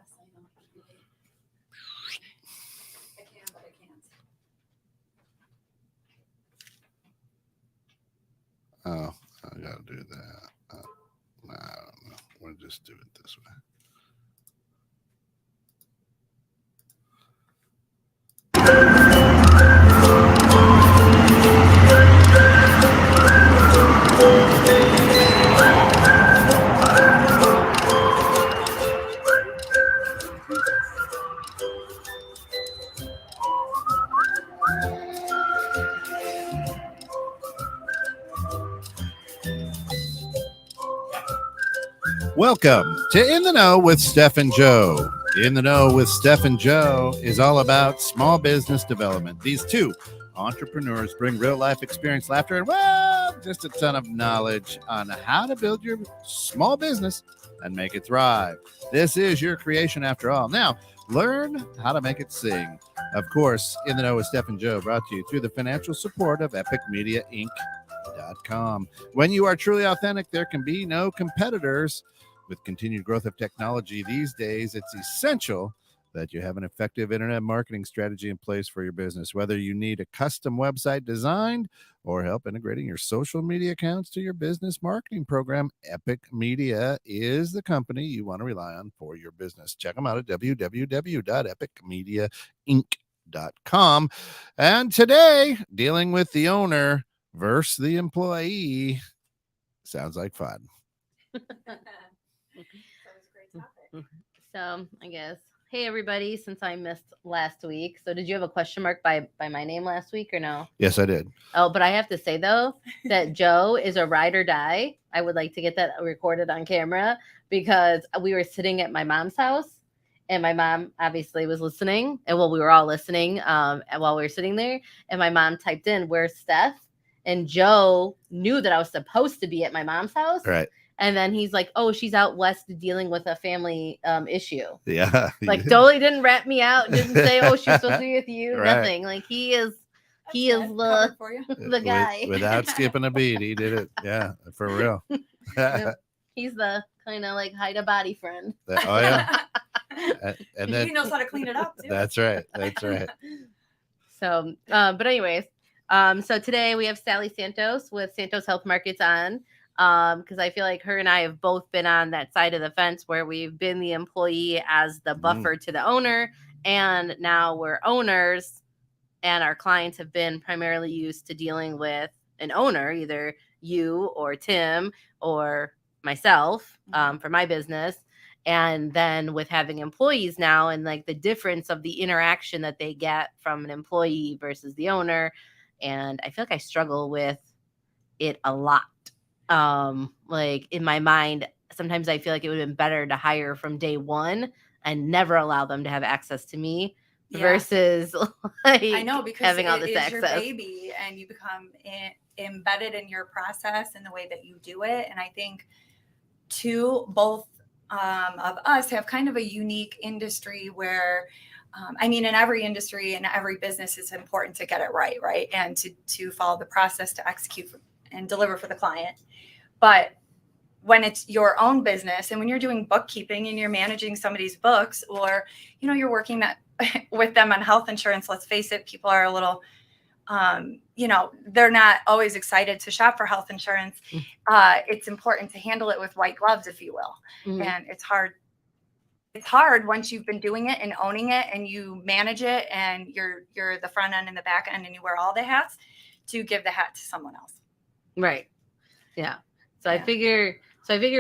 Yes, I know. I can, but I can't. Oh, I gotta do that. I don't know. We'll just do it this way. Welcome to In the Know with Steph and Joe. In the Know with Steph and Joe is all about small business development. These two entrepreneurs bring real life experience, laughter, and, well, just a ton of knowledge on how to build your small business and make it thrive. This is your creation after all. Now, learn how to make it sing. Of course, In the Know with Steph and Joe brought to you through the financial support of Epic Media Inc.com. When you are truly authentic, there can be no competitors. With continued growth of technology these days, it's essential that you have an effective internet marketing strategy in place for your business. Whether you need a custom website designed or help integrating your social media accounts to your business marketing program, Epic Media is the company you want to rely on for your business. Check them out at www.epicmediainc.com. And today, dealing with the owner versus the employee sounds like fun. So I guess, hey everybody, since I missed last week. So did you have a question mark by my name last week or no? Yes, I did. Oh, but I have to say though that Joe is a ride or die. I would like to get that recorded on camera because we were sitting at my mom's house and my mom obviously was listening. And we were all listening while we were sitting there. And my mom typed in, "Where's Steph?" And Joe knew that I was supposed to be at my mom's house. Right. And then he's like, "Oh, she's out west dealing with a family issue." Yeah. Like totally didn't rat me out. Didn't say, "Oh, she's supposed to be with you." Right. Nothing. Like he is Covered for you. the guy. Without skipping a beat, he did it. Yeah, for real. Yep. He's the kind of like hide a body friend. Oh yeah. And then he knows how to clean it up too. That's right. That's right. So, but anyways, so today we have Sally Santos with Santos Health Markets on. Because I feel like her and I have both been on that side of the fence where we've been the employee as the buffer to the owner, and now we're owners, and our clients have been primarily used to dealing with an owner, either you or Tim or myself, for my business. And then with having employees now and like the difference of the interaction that they get from an employee versus the owner. And I feel like I struggle with it a lot. Like in my mind, sometimes I feel like it would have been better to hire from day one and never allow them to have access to me versus like I know, because having all this it is access. your baby and you become embedded in your process and the way that you do it. And I think both of us have kind of a unique industry where in every industry and every business, it's important to get it right, and to follow the process to execute and deliver for the client. But when it's your own business and when you're doing bookkeeping and you're managing somebody's books, or you're working with them on health insurance, let's face it, people are a little they're not always excited to shop for health insurance. It's important to handle it with white gloves, if you will. And it's hard once you've been doing it and owning it and you manage it and you're the front end and the back end and you wear all the hats, to give the hat to someone else. Right. Yeah. So I figure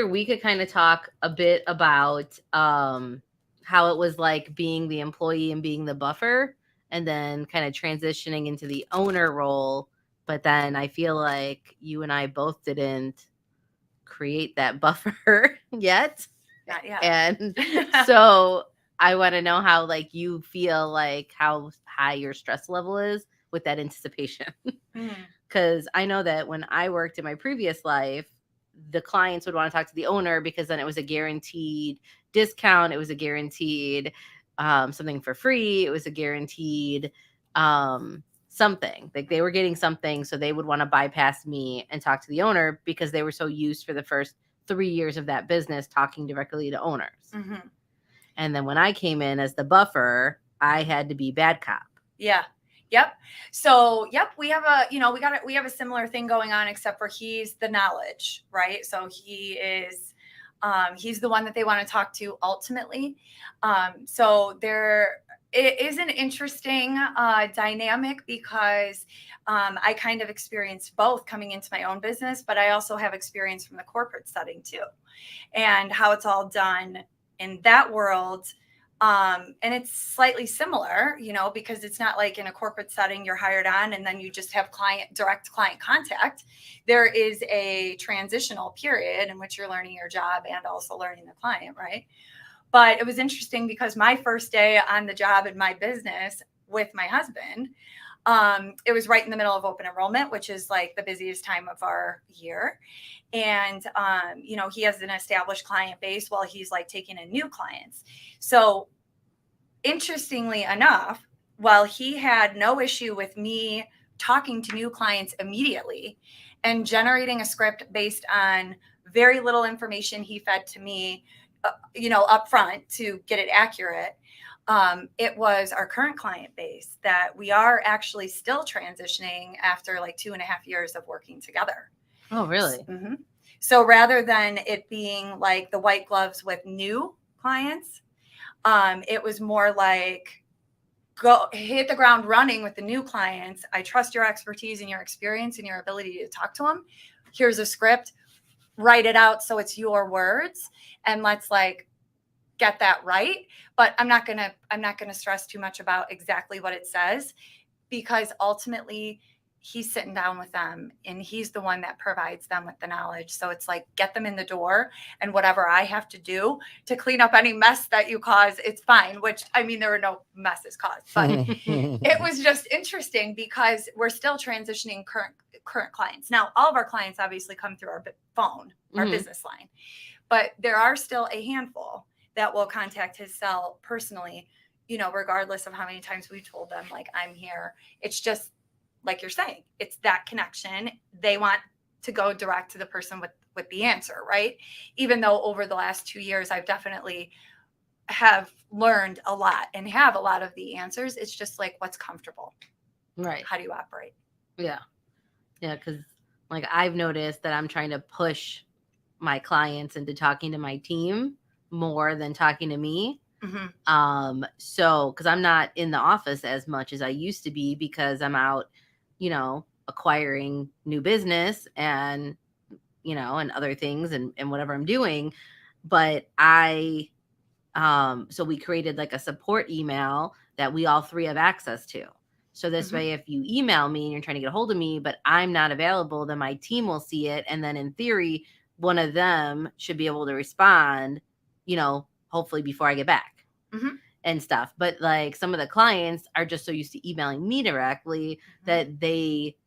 we could kind of talk a bit about how it was like being the employee and being the buffer, and then kind of transitioning into the owner role. But then I feel like you and I both didn't create that buffer yet. Not yet. And so I want to know how like you feel, like how high your stress level is with that anticipation. Because I know that when I worked in my previous life, the clients would want to talk to the owner because then it was a guaranteed discount. It was a guaranteed something for free. It was a guaranteed something. Like they were getting something. So they would want to bypass me and talk to the owner because they were so used for the first 3 years of that business talking directly to owners. And then when I came in as the buffer, I had to be bad cop. Yeah. Yep. So, we have we have a similar thing going on, except for he's the knowledge, right? So he's the one that they want to talk to ultimately. So it is an interesting dynamic because I kind of experienced both coming into my own business, but I also have experience from the corporate setting too, and how it's all done in that world. And it's slightly similar, because it's not like in a corporate setting you're hired on and then you just have direct client contact. There is a transitional period in which you're learning your job and also learning the client, right? But it was interesting because my first day on the job in my business with my husband, it was right in the middle of open enrollment, which is like the busiest time of our year. And, he has an established client base while he's like taking in new clients. So interestingly enough, while he had no issue with me talking to new clients immediately and generating a script based on very little information he fed to me, up front to get it accurate, it was our current client base that we are actually still transitioning after like 2.5 years of working together. Oh, really? Mm-hmm. So rather than it being like the white gloves with new clients, it was more like go hit the ground running with the new clients. I trust your expertise and your experience and your ability to talk to them. Here's a script, write it out so it's your words, and let's like get that right. But I'm not gonna stress too much about exactly what it says, because ultimately he's sitting down with them and he's the one that provides them with the knowledge. So it's like, get them in the door, and whatever I have to do to clean up any mess that you cause, it's fine. Which, I mean, there were no messes caused, but it was just interesting because we're still transitioning current clients. Now, all of our clients obviously come through our phone, our business line, but there are still a handful that will contact his cell personally, regardless of how many times we've told them, like, I'm here. It's just, like you're saying, it's that connection. They want to go direct to the person with the answer, right? Even though over the last 2 years, I've definitely have learned a lot and have a lot of the answers. It's just like, what's comfortable, right? How do you operate? Yeah. Because like I've noticed that I'm trying to push my clients into talking to my team more than talking to me. Mm-hmm. So because I'm not in the office as much as I used to be, because I'm out, acquiring new business and and other things and whatever I'm doing. But so we created like a support email that we all three have access to. So this way, if you email me and you're trying to get a hold of me, but I'm not available, then my team will see it. And then in theory, one of them should be able to respond, hopefully before I get back and stuff. But like some of the clients are just so used to emailing me directly that they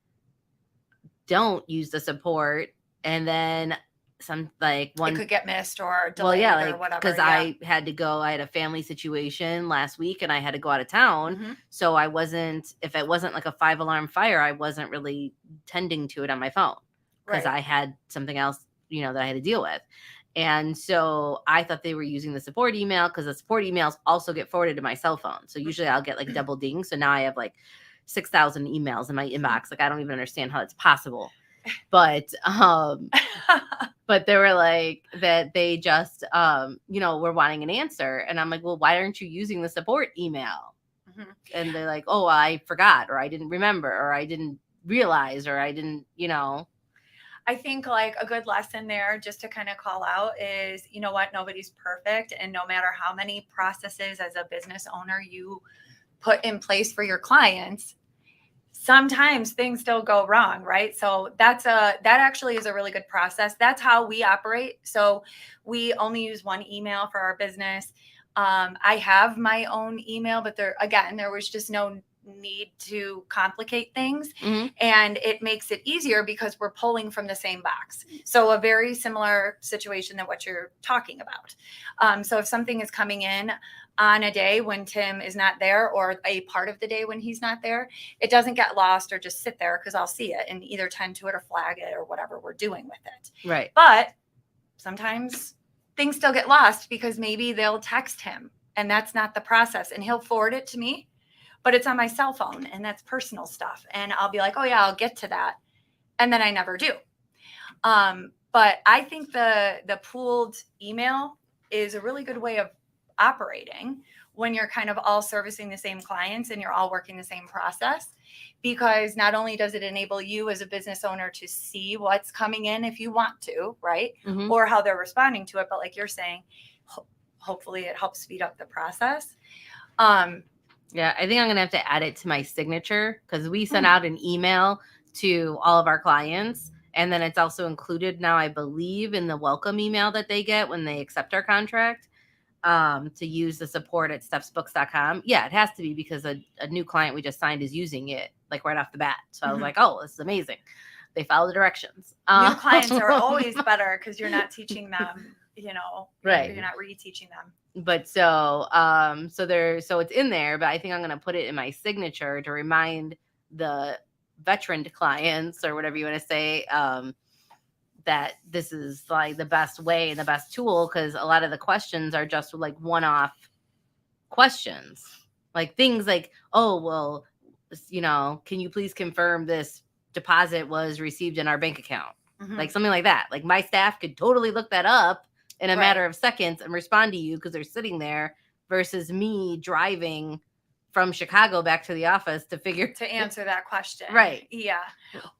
don't use the support. And then some like one it could get missed or delayed or whatever. Because I had a family situation last week and I had to go out of town. So if it wasn't like a 5-alarm fire, I wasn't really tending to it on my phone because I had something else, that I had to deal with. And so I thought they were using the support email because the support emails also get forwarded to my cell phone. So usually I'll get like double ding. So now I have like 6,000 emails in my inbox. Like I don't even understand how it's possible. But but they were like that they just were wanting an answer. And I'm like, well, why aren't you using the support email? And they're like, oh, I forgot, or I didn't remember, or I didn't realize, or I didn't, I think like a good lesson there just to kind of call out is, nobody's perfect. And no matter how many processes as a business owner you put in place for your clients, sometimes things still go wrong, right? So that actually is a really good process. That's how we operate. So we only use one email for our business. I have my own email, but there was just no need to complicate things. And it makes it easier because we're pulling from the same box. So a very similar situation than what you're talking about. So if something is coming in on a day when Tim is not there, or a part of the day when he's not there, it doesn't get lost or just sit there, because I'll see it and either tend to it or flag it or whatever we're doing with it. Right. But sometimes things still get lost because maybe they'll text him and that's not the process. And he'll forward it to me, but it's on my cell phone and that's personal stuff. And I'll be like, oh yeah, I'll get to that. And then I never do. But I think the pooled email is a really good way of operating when you're kind of all servicing the same clients and you're all working the same process, because not only does it enable you as a business owner to see what's coming in if you want to, right? Mhm. Or how they're responding to it. But like you're saying, hopefully it helps speed up the process. Yeah, I think I'm going to have to add it to my signature, because we send out an email to all of our clients. And then it's also included now, I believe, in the welcome email that they get when they accept our contract, to use the support at stephsbooks.com. Yeah, it has to be, because a new client we just signed is using it like right off the bat. So I was like, oh, this is amazing. They follow the directions. New clients are always better because you're not teaching them, Right. You're not reteaching them. But so it's in there, but I think I'm going to put it in my signature to remind the veteran clients, or whatever you want to say, that this is like the best way and the best tool, because a lot of the questions are just like one-off questions, like things like, oh, well, can you please confirm this deposit was received in our bank account? Mm-hmm. Like something like that. Like my staff could totally look that up in a Right. matter of seconds and respond to you because they're sitting there, versus me driving from Chicago back to the office to answer that question. Right. Yeah.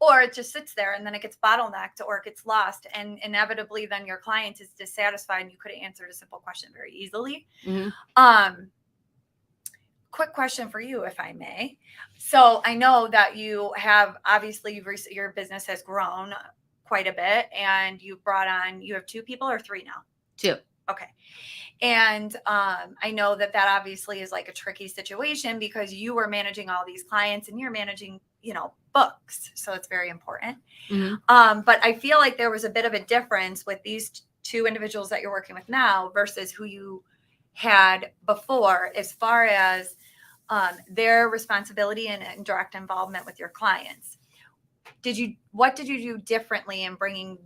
Or it just sits there and then it gets bottlenecked or it gets lost, and inevitably then your client is dissatisfied and you could have answered a simple question very easily. Mm-hmm. Quick question for you, if I may. So I know that you have, obviously your business has grown quite a bit, and you have 2 people or 3 now? 2. Okay. And I know that obviously is like a tricky situation, because you were managing all these clients and you're managing, books. So it's very important. Mm-hmm. But I feel like there was a bit of a difference with these 2 individuals that you're working with now versus who you had before, as far as their responsibility and direct involvement with your clients. What did you do differently in bringing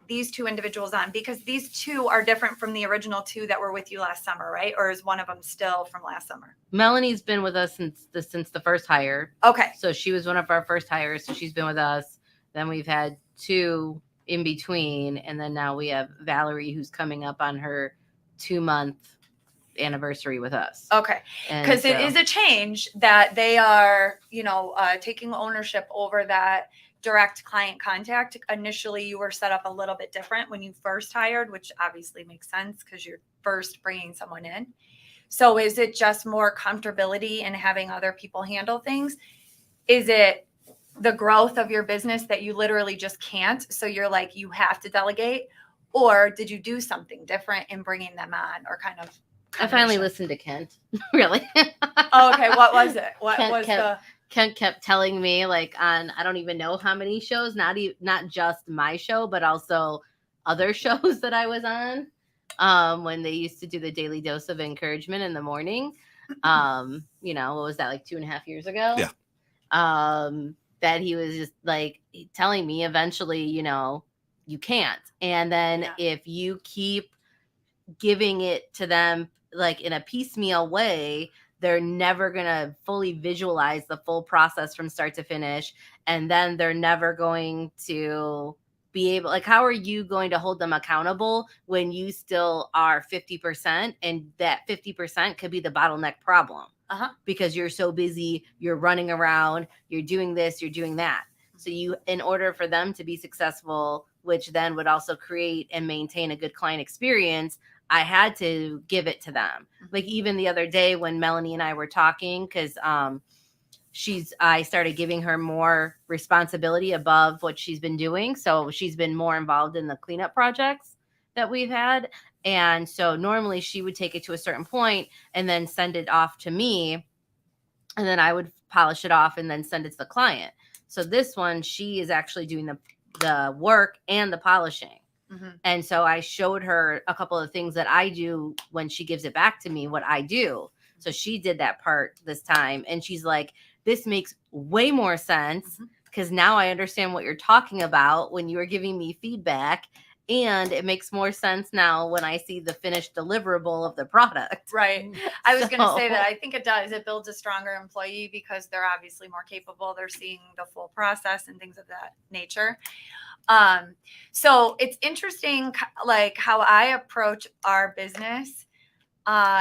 these 2 individuals on? Because these 2 are different from the original 2 that were with you last summer, right? Or is one of them still from last summer? Melanie's been with us since the first hire. Okay. So she was one of our first hires. So she's been with us. Then we've had 2 in between. And then now we have Valerie, who's coming up on her 2-month anniversary with us. Okay. Because it is a change that they are, taking ownership over that direct client contact. Initially, you were set up a little bit different when you first hired, which obviously makes sense because you're first bringing someone in. So is it just more comfortability in having other people handle things? Is it the growth of your business that you literally just can't? So you're like, you have to delegate? Or did you do something different in bringing them on, or kind of? I finally listened to Kent. Really? Oh, okay. What was it? Kent kept telling me, like, on I don't even know how many shows, not just my show, but also other shows that I was on, when they used to do the daily dose of encouragement in the morning. What was that, like 2.5 years ago? Yeah. That he was just like telling me eventually, you can't. And then if you keep giving it to them like in a piecemeal way, they're never going to fully visualize the full process from start to finish. And then they're never going to be able, like, how are you going to hold them accountable when you still are 50% and that 50% could be the bottleneck problem? Because you're so busy, you're running around, you're doing this, you're doing that. So in order for them to be successful, which then would also create and maintain a good client experience, I had to give it to them. Like even the other day when Melanie and I were talking, because I started giving her more responsibility above what she's been doing. So she's been more involved in the cleanup projects that we've had. And so normally she would take it to a certain point and then send it off to me. And then I would polish it off and then send it to the client. So this one, she is actually doing the work and the polishing. Mm-hmm. And so I showed her a couple of things that I do when she gives it back to me, what I do. So she did that part this time. And she's like, this makes way more sense because now I understand what you're talking about when you were giving me feedback. And it makes more sense now when I see the finished deliverable of the product. Right. I was going to say that So- I think it does. It builds a stronger employee because they're obviously more capable. They're seeing the full process and things of that nature. So it's interesting, like how I approach our business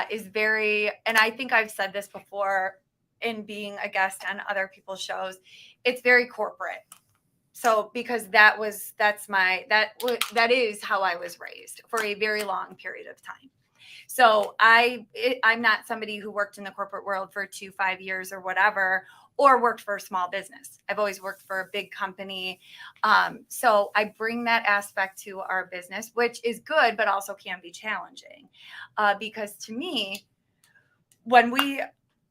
is very, and I think I've said this before in being a guest on other people's shows, it's very corporate. So because that is how I was raised for a very long period of time. So I'm not somebody who worked in the corporate world for 5 years or whatever, or worked for a small business. I've always worked for a big company. So I bring that aspect to our business, which is good, but also can be challenging. Because to me, when we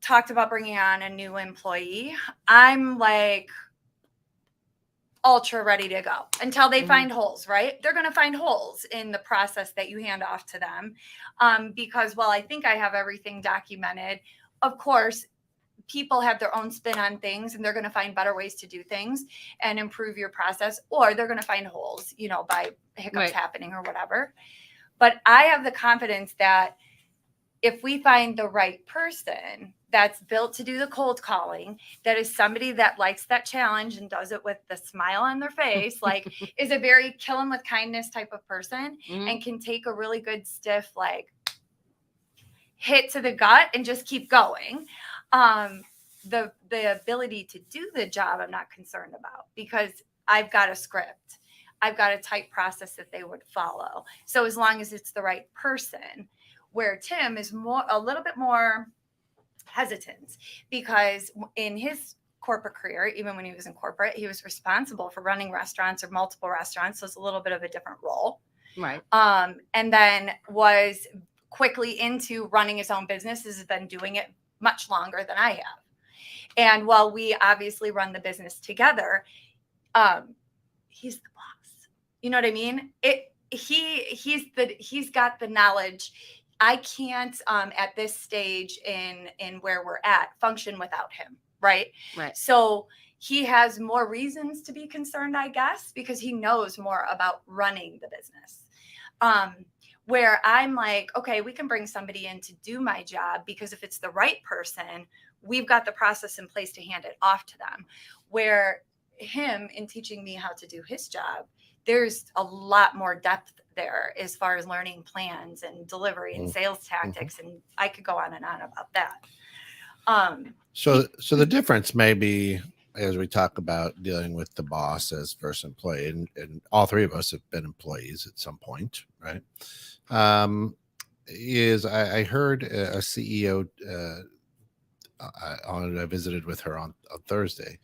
talked about bringing on a new employee, I'm like, ultra ready to go until they find holes, right? They're going to find holes in the process that you hand off to them. Because while I think I have everything documented, of course, people have their own spin on things and they're going to find better ways to do things and improve your process, or they're going to find holes, by hiccups happening or whatever. But I have the confidence that if we find the right person that's built to do the cold calling, that is somebody that likes that challenge and does it with the smile on their face, like is a very kill 'em with kindness type of person, and can take a really good stiff, like hit to the gut and just keep going. The ability to do the job, I'm not concerned about because I've got a script. I've got a tight process that they would follow. So as long as it's the right person, where Tim is a little bit more hesitant because in his corporate career, even when he was in corporate, he was responsible for running restaurants or multiple restaurants. So it's a little bit of a different role. Right. And then was quickly into running his own business, has been doing it much longer than I have. And while we obviously run the business together, he's the boss. You know what I mean? He's got the knowledge. I can't at this stage in where we're at function without him. Right. So he has more reasons to be concerned, I guess, because he knows more about running the business. Where I'm like, okay, we can bring somebody in to do my job because if it's the right person, we've got the process in place to hand it off to them. Where him in teaching me how to do his job, there's a lot more depth there as far as learning plans and delivery and sales tactics. And I could go on and on about that. So the difference may be, as we talk about dealing with the boss as versus employee, and all three of us have been employees at some point, right? Is I heard a CEO, I visited with her on Thursday,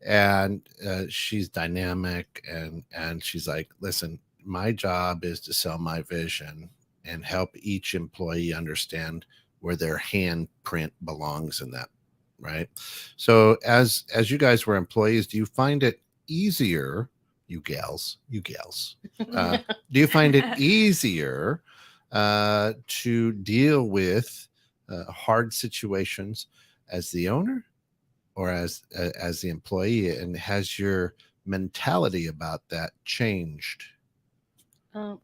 and she's dynamic, and she's like, listen, my job is to sell my vision and help each employee understand where their handprint belongs in that. Right. So as you guys were employees, do you find it easier, you gals, do you find it easier to deal with hard situations as the owner or as the employee? And has your mentality about that changed?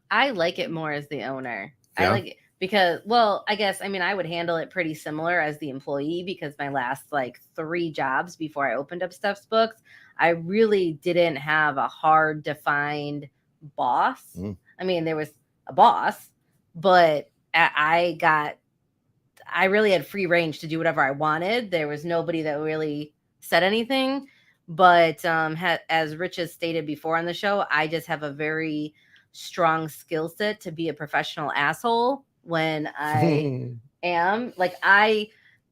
I like it more as the owner. Yeah. I like it because, well, I guess, I mean, I would handle it pretty similar as the employee because my last 3 jobs before I opened up Steph's Books, I really didn't have a hard defined boss. I mean, there was a boss, but I really had free range to do whatever I wanted. There was nobody that really said anything. But as Rich has stated before on the show, I just have a very strong skill set to be a professional asshole when I am.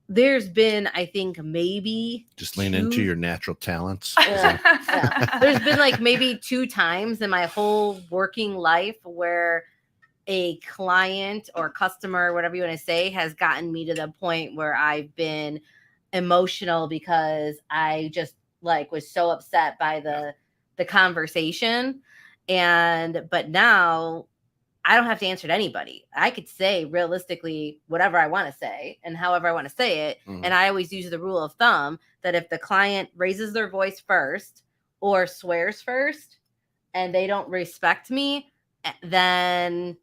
There's been, I think, maybe just lean into your natural talents. Yeah. There's been maybe 2 times in my whole working life where a client or customer, whatever you want to say, has gotten me to the point where I've been emotional because I just was so upset by the conversation. But now I don't have to answer to anybody. I could say realistically whatever I want to say and however I want to say it. And I always use the rule of thumb that if the client raises their voice first or swears first and they don't respect me, then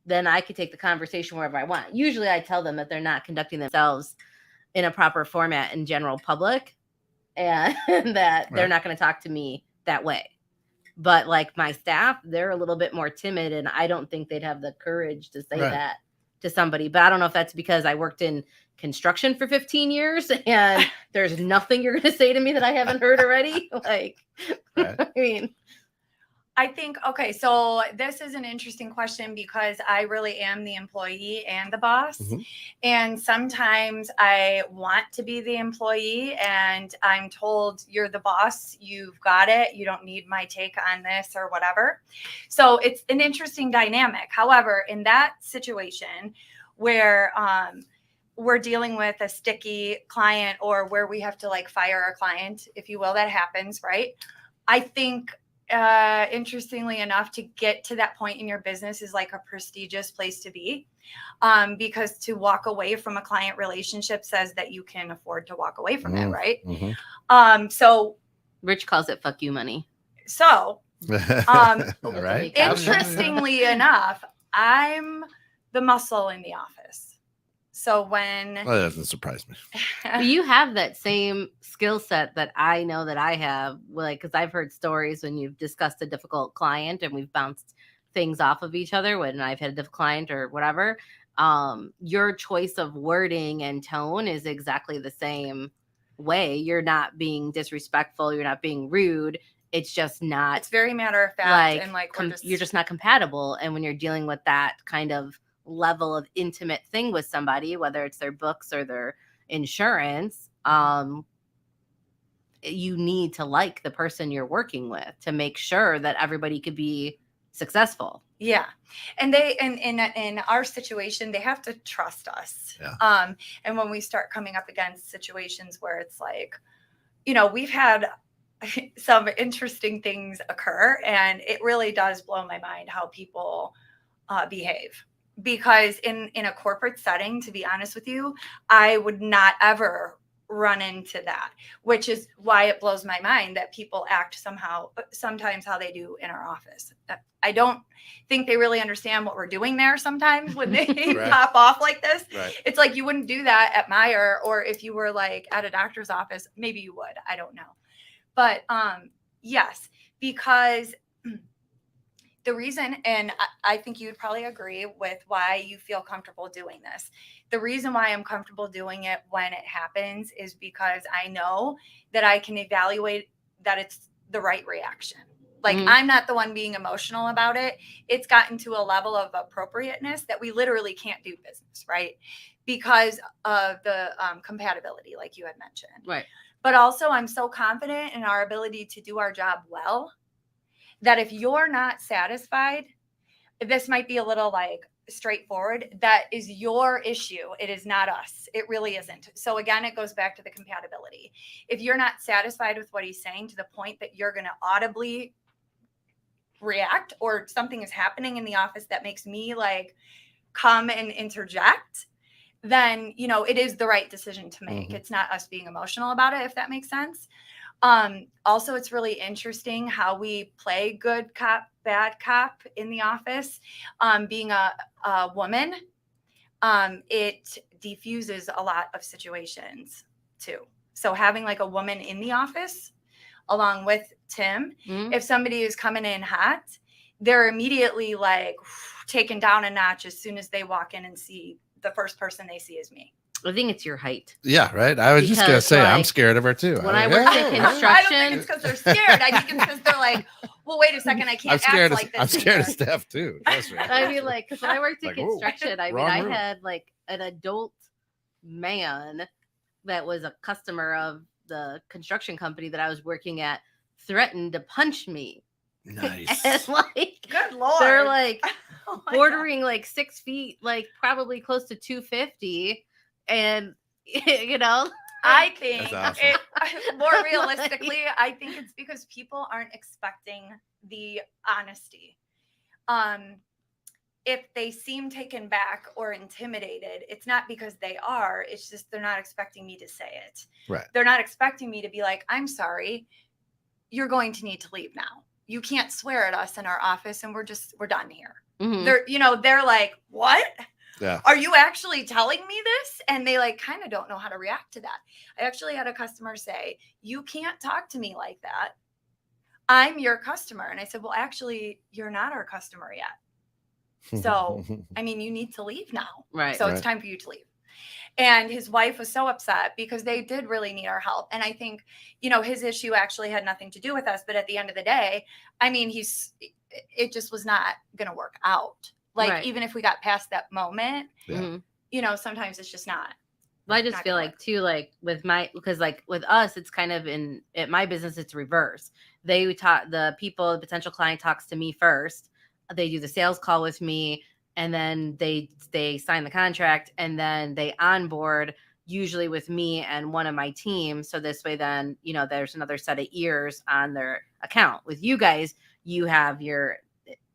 I could take the conversation wherever I want. Usually I tell them that they're not conducting themselves in a proper format in general public, and that they're not going to talk to me that way. But like my staff, they're a little bit more timid, and I don't think they'd have the courage to say that to somebody. But I don't know if that's because I worked in construction for 15 years and there's nothing you're going to say to me that I haven't heard already. Like, I mean, I think, okay, so this is an interesting question because I really am the employee and the boss. And sometimes I want to be the employee and I'm told, you're the boss, you've got it, you don't need my take on this or whatever. So it's an interesting dynamic. However, in that situation where we're dealing with a sticky client or where we have to like fire a client, if you will, that happens, right? I think interestingly enough, to get to that point in your business is like a prestigious place to be, because to walk away from a client relationship says that you can afford to walk away from it, right? So Rich calls it "fuck you money." So, right. Interestingly enough, I'm the muscle in the office. So when that doesn't surprise me. You have that same skill set that I know that I have, like, because I've heard stories when you've discussed a difficult client and we've bounced things off of each other when I've had a difficult client or whatever. Your choice of wording and tone is exactly the same way. You're not being disrespectful. You're not being rude. It's just not. It's very matter of fact, and like you're just not compatible. And when you're dealing with that kind of level of intimate thing with somebody, whether it's their books or their insurance, you need to like the person you're working with to make sure that everybody could be successful. Yeah. And they, and in our situation, they have to trust us. Yeah. And when we start coming up against situations where it's like, you know, we've had some interesting things occur, and it really does blow my mind how people behave. Because in a corporate setting, to be honest with you, I would not ever run into that, which is why it blows my mind that people act sometimes how they do in our office. I don't think they really understand what we're doing there sometimes when they pop off like this. Right. It's like you wouldn't do that at Meijer, or if you were like at a doctor's office, maybe you would. I don't know. But yes, because the reason, and I think you'd probably agree with why you feel comfortable doing this. The reason why I'm comfortable doing it when it happens is because I know that I can evaluate that it's the right reaction. Like, I'm not the one being emotional about it. It's gotten to a level of appropriateness that we literally can't do business, right? Because of the compatibility, like you had mentioned. Right. But also, I'm so confident in our ability to do our job well that if you're not satisfied, this might be a little like straightforward. That is your issue. It is not us. It really isn't. So again, it goes back to the compatibility. If you're not satisfied with what he's saying to the point that you're going to audibly react, or something is happening in the office that makes me like come and interject, then, you know, it is the right decision to make. It's not us being emotional about it, if that makes sense. Also, it's really interesting how we play good cop, bad cop in the office. Being a woman, it diffuses a lot of situations too. So having like a woman in the office along with Tim, if somebody is coming in hot, they're immediately like taken down a notch as soon as they walk in and see the first person they see is me. I think it's your height. Yeah, right. I was just going to say, like, I'm scared of her too. When I worked in construction, I don't think it's because they're scared. I think it's because they're like, well, wait a second, I can't act like this. I'm scared of Steph too. I mean, like, because when I worked in construction, I mean, I room. had like an adult man that was a customer of the construction company that I was working at threatened to punch me. Nice. And like, good Lord, they're like bordering like 6 feet, like probably close to 250. And, you know, I think awesome. More realistically, I think it's because people aren't expecting the honesty. If they seem taken back or intimidated, it's not because they are. It's just they're not expecting me to say it. Right. They're not expecting me to be like, I'm sorry, you're going to need to leave now. you can't swear at us in our office, and we're done here. Mhm. They're like, what? Yeah. Are you actually telling me this? And they like kind of don't know how to react to that. I actually had a customer say, you can't talk to me like that. I'm your customer. And I said, well, actually, you're not our customer yet. So, I mean, you need to leave now. Right. So it's time for you to leave. And his wife was so upset because they did really need our help. And I think, his issue actually had nothing to do with us. But at the end of the day, I mean, it just was not going to work out. Like, Right. even if we got past that moment, Yeah. sometimes it's just not. Well, I just feel like too, like because like with us, it's kind of at my business, it's reverse. The potential client talks to me first. They do the sales call with me, and then they sign the contract, and then they onboard usually with me and one of my team. So this way, then, there's another set of ears on their account. With you guys, you have your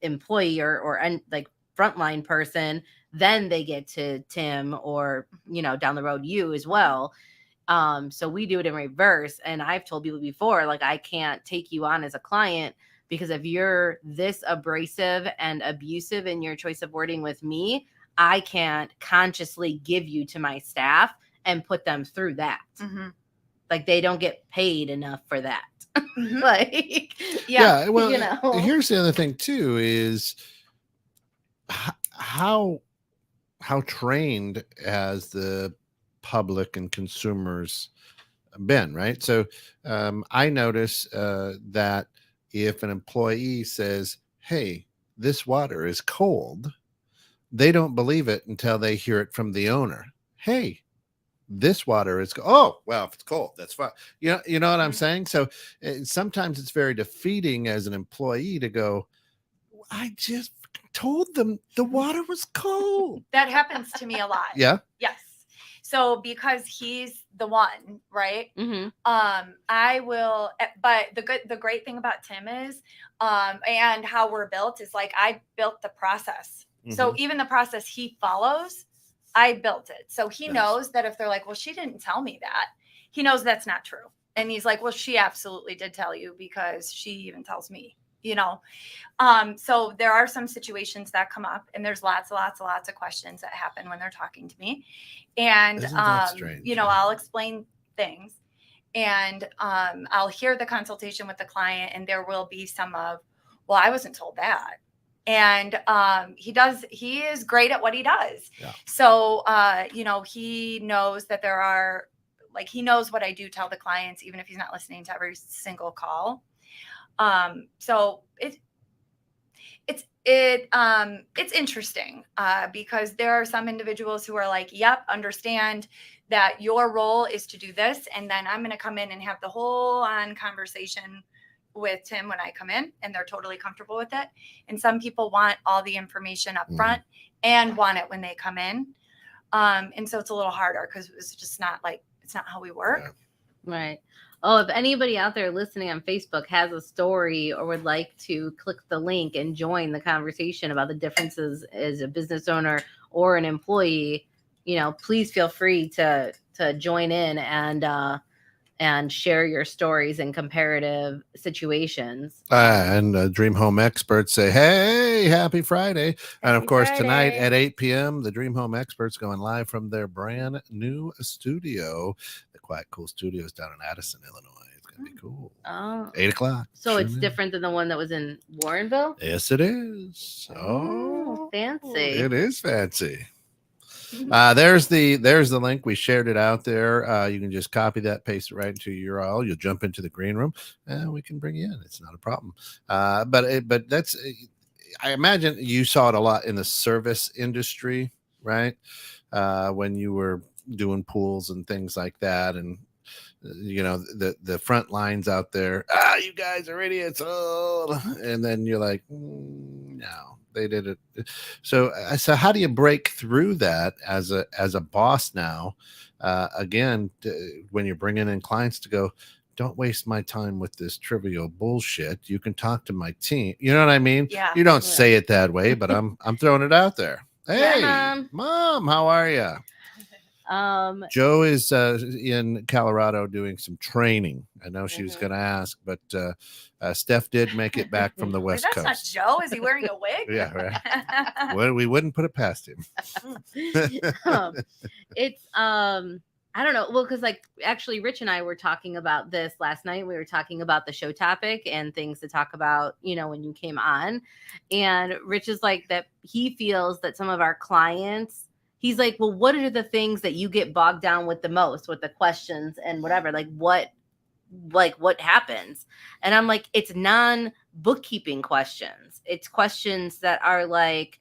employee or like frontline person, then they get to Tim or, down the road, you as well. So we do it in reverse. And I've told people before, like, I can't take you on as a client because if you're this abrasive and abusive in your choice of wording with me, I can't consciously give you to my staff and put them through that. Mm-hmm. Like, they don't get paid enough for that. Mm-hmm. Like, yeah. Well, here's the other thing too, is how trained has the public and consumers been, right? So I notice that if an employee says, hey, this water is cold, they don't believe it until they hear it from the owner. Hey, this water is well, if it's cold, that's fine. You know what I'm saying? So sometimes it's very defeating as an employee to go, I just told them the water was cold. That happens to me a lot. Yeah. Yes. So because he's the one, right? Mm-hmm. I will, but the great thing about Tim is, and how we're built is like, I built the process. Mm-hmm. So even the process he follows, I built it. So he knows that if they're like, well, she didn't tell me that, he knows that's not true. And he's like, well, she absolutely did tell you because she even tells me, so there are some situations that come up, and there's lots of questions that happen when they're talking to me. And, I'll explain things, and I'll hear the consultation with the client, and there will be some of, well, I wasn't told that. And he is great at what he does. Yeah. So, he knows that there are, like, he knows what I do tell the clients, even if he's not listening to every single call. So it's interesting because there are some individuals who are like, yep, understand that your role is to do this. And then I'm going to come in and have the whole on conversation with Tim when I come in, and they're totally comfortable with it. And some people want all the information up front and want it when they come in. And so it's a little harder because it's just not like, it's not how we work. Yeah. Right. Oh, if anybody out there listening on Facebook has a story or would like to click the link and join the conversation about the differences as a business owner or an employee, please feel free to join in and share your stories in comparative situations. And Dream Home experts say, hey, happy Friday. And of course, tonight at 8 p.m., the Dream Home experts going live from their brand new studio. The Quiet Cool Studios down in Addison, Illinois. It's going to be cool. Oh. 8 o'clock. So it's different than the one that was in Warrenville? Yes, it is. Oh, fancy. It is fancy. There's the link. We shared it out there. You can just copy that, paste it right into your URL. You'll jump into the green room, and we can bring you in. It's not a problem. But that's, I imagine you saw it a lot in the service industry, right? When you were doing pools and things like that, and the front lines out there. You guys are idiots. Oh, and then you're like, no. They did it. So how do you break through that as a boss now? Again, when you're bringing in clients to go, don't waste my time with this trivial bullshit. You can talk to my team. You know what I mean? Yeah. You don't say it that way, but I'm throwing it out there. Hey, yeah, Mom, how are you? Joe is in Colorado doing some training. I know she was Mhm. going to ask, but Steph did make it back from the Wait, West that's not Coast. Joe. Is he wearing a wig? Yeah, right. Well, we wouldn't put it past him. It's I don't know. Well, because like actually Rich and I were talking about this last night. We were talking about the show topic and things to talk about, when you came on. And Rich is like that he feels that some of our clients, he's like, well, what are the things that you get bogged down with the most with the questions and whatever? Like what happens? And I'm like, it's non-bookkeeping questions. It's questions that are like,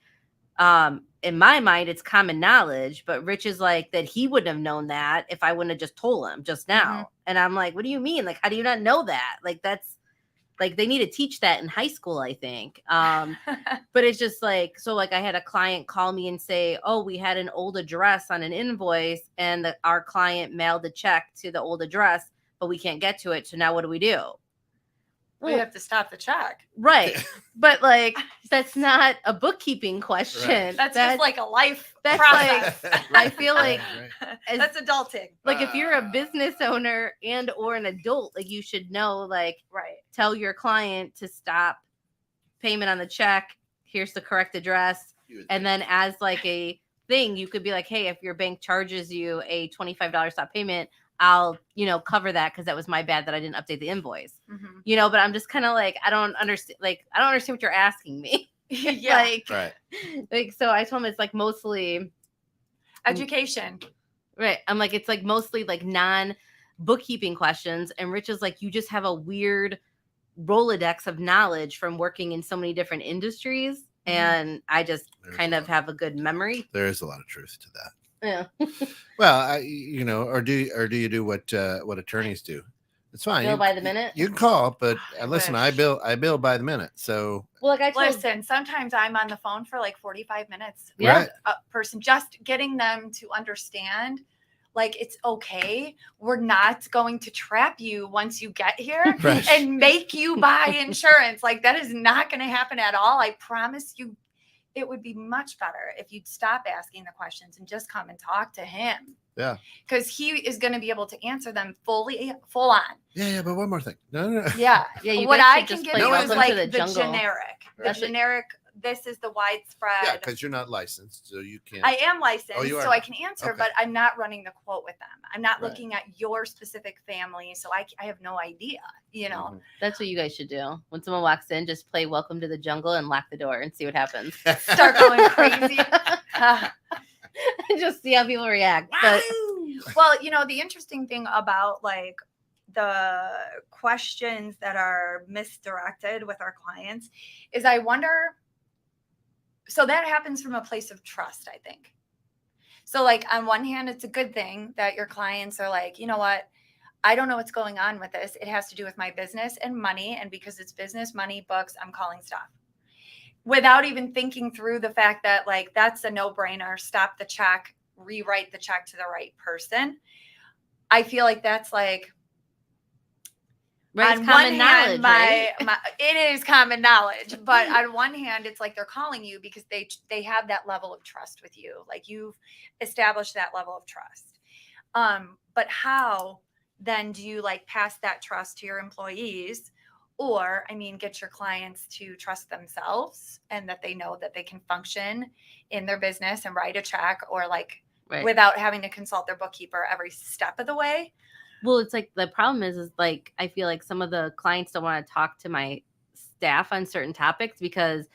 in my mind, it's common knowledge, but Rich is like that he wouldn't have known that if I wouldn't have just told him just now. Mhm. And I'm like, what do you mean? Like, how do you not know that? Like, that's like they need to teach that in high school, I think. But it's just like, so like I had a client call me and say, oh, we had an old address on an invoice and our client mailed a check to the old address, but we can't get to it. So now what do we do? We have to stop the check. Right. But like, that's not a bookkeeping question. Right. That's just like a life that's process. I feel like as- that's adulting. like if you're a business owner and or an adult, like you should know, like Right. tell your client to stop payment on the check. Here's the correct address. And then as like a thing, you could be like, hey, if your bank charges you a $25 stop payment, I'll, cover that because that was my bad that I didn't update the invoice. Mm-hmm. But I'm just kind of like, I don't understand what you're asking me. Yeah. Right. Like, so I told him it's like mostly Education. right. I'm like, it's like mostly like non-bookkeeping questions. And Rich is like, you just have a weird Rolodex of knowledge from working in so many different industries. Mhm. And I just There's kind a of lot. have a good memory. There is a lot of truth to that. Yeah. Well, or do you do what attorneys do? It's fine. Bill by the minute. You can call, but I listen, wish. I bill by the minute. So Well, like I told Listen, sometimes I'm on the phone for like 45 minutes with Yeah. Right. a person, just getting them to understand, like, it's okay. We're not going to trap you once you get here Right. and make you buy insurance. Like, that is not going to happen at all. I promise you. It would be much better if you'd stop asking the questions and just come and talk to him. Yeah. Because he is going to be able to answer them full on. Yeah, but one more thing. No. Yeah. Yeah, you What guys I should can just give play you is Welcome to like the the Jungle. generic. The Right. generic, this is the widespread. Yeah, because you're not licensed, so you can't. I am licensed, Oh, you are so I now. can answer, Okay. but I'm not running the quote with them. I'm not Right. looking at your specific family, so I have no idea, Mhm. that's what you guys should do. When someone walks in, just play Welcome to the Jungle and lock the door and see what happens. Start going crazy. Just see how people react. But Well, the interesting thing about like the questions that are misdirected with our clients is I wonder, so that happens from a place of trust, I think. So like on one hand, it's a good thing that your clients are like, you know what? I don't know what's going on with this. It has to do with my business and money. And because it's business, money, books, I'm calling stuff. Without even thinking through the fact that like that's a no-brainer. Stop the check, rewrite the check to the right person. I feel like that's like, right, on it's common one knowledge, hand, right? it is common knowledge, but on one hand, it's like they're calling you because they have that level of trust with you. Like you've established that level of trust. But how then do you like pass that trust to your employees? Or, get your clients to trust themselves and that they know that they can function in their business and write a check or like Right. without having to consult their bookkeeper every step of the way. Well, it's like the problem is like I feel like some of the clients don't want to talk to my staff on certain topics because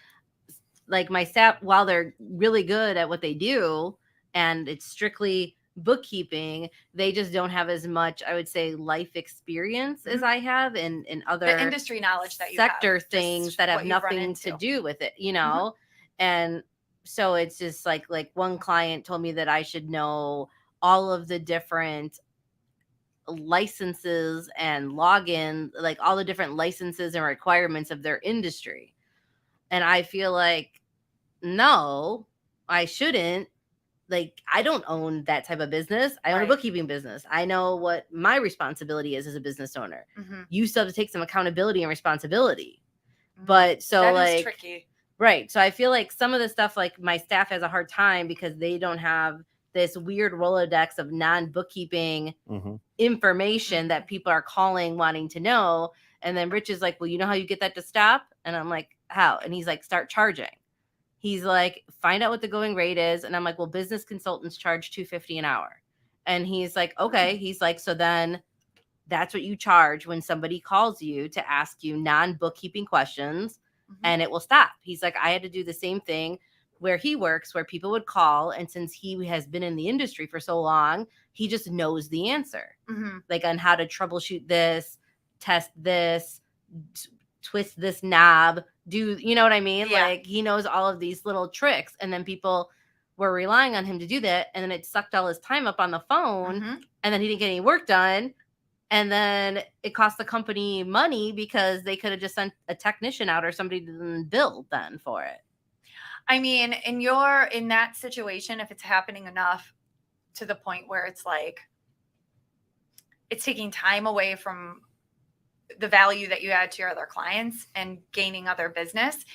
like my staff, while they're really good at what they do and it's strictly bookkeeping, they just don't have as much, I would say, life experience as I have in other The industry knowledge that you sector have, just things that have what you've run nothing to into. do with it, And so it's just like one client told me that I should know all of the different licenses and login, like all the different licenses and requirements of their industry. And I feel like, no, I shouldn't. Like, I don't own that type of business. I own a Right. bookkeeping business. I know what my responsibility is as a business owner. Mhm. You still have to take some accountability and responsibility. But so That like, is tricky. right. So I feel like some of the stuff, like my staff has a hard time because they don't have this weird Rolodex of non-bookkeeping information that people are calling wanting to know. And then Rich is like, well, you know how you get that to stop? And I'm like, how? And he's like, start charging. He's like, find out what the going rate is. And I'm like, well, business consultants charge $250 an hour. And he's like, okay. He's like, so then that's what you charge when somebody calls you to ask you non-bookkeeping questions, and it will stop. He's like, I had to do the same thing where he works, where people would call. And since he has been in the industry for so long, he just knows the answer, like on how to troubleshoot this, test this, twist this knob, do, you know what I mean? Yeah. Like he knows all of these little tricks. And then people were relying on him to do that. And then it sucked all his time up on the phone. And then he didn't get any work done. And then it cost the company money because they could have just sent a technician out or somebody to build then for it. I mean, in that situation, if it's happening enough to the point where it's like, it's taking time away from the value that you add to your other clients and gaining other business,